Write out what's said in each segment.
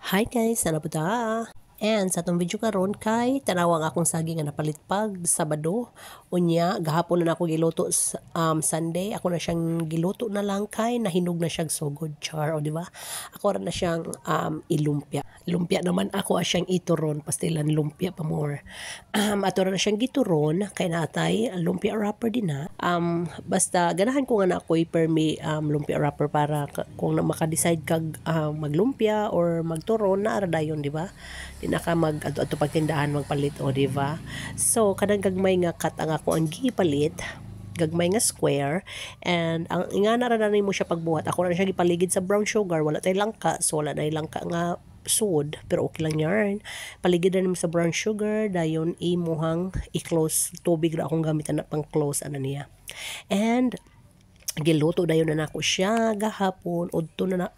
Hi guys, sana po ta? And sa itong video karon kay tanawang akong saging nga napalit pag Sabado. Unya gahapon na ako giluto Sunday. Ako na siyang giluto na lang kay nahinog na siyang sugod char o di ba? Ako ra na siyang ilumpia. Lumpia naman ako siyang ituron pastilan lumpia pa more. Ato ra na siyang gituron kay natay lumpia wrapper din na. Basta ganahan ko nga na ako'y permi lumpia wrapper para kung na maka-decide kag maglumpia or magturon na ara dayon di ba? Di na ka mag ato pagtindahan magpalit o di ba? So kanang gagmay nga cut ang ako ang gipalit gagmay nga square and ang ingana ra na mo siya pagbuhat ako na siya gipaligid sa brown sugar wala tay langka so wala na langka nga sud pero okay lang yarn paligid na nimo sa brown sugar dayon imuhang i-close tubig ra akong gamitan na pang close ana niya and giluto dayon na nako siya gahapon udto na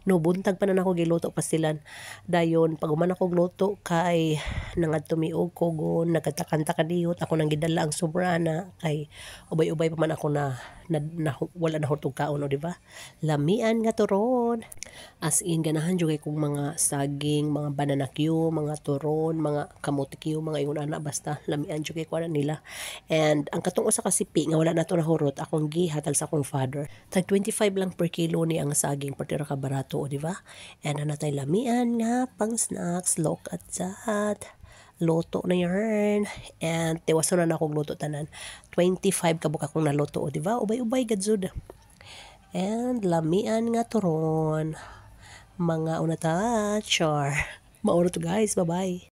no buntag pa na nako giluto pastilan dayon pag human ako gluto kay nangadto miog kogon nagkatakanta kadiyot ako nang gidala ang sobrana kay ubay-ubay pa man ako wala na hurtog kaon o di ba lamian nga turon as in ganahan jud kay kong mga saging mga banana Q mga turon mga kamote Q mga ingon ana basta lamian jud kay kuana nila and ang katong usa ka sipi nga wala nato nahurot akong gihatag sa akong father tag 25 lang per kilo ni ang saging partira ka barato o di ba and natay lamian nga pang snacks look at that luto na yarn and tiwason na akong luto tanan 25 kabuk akong naluto o di ba ubay-ubay gadzud and lamian nga turon mga unata char mauro to guys bye bye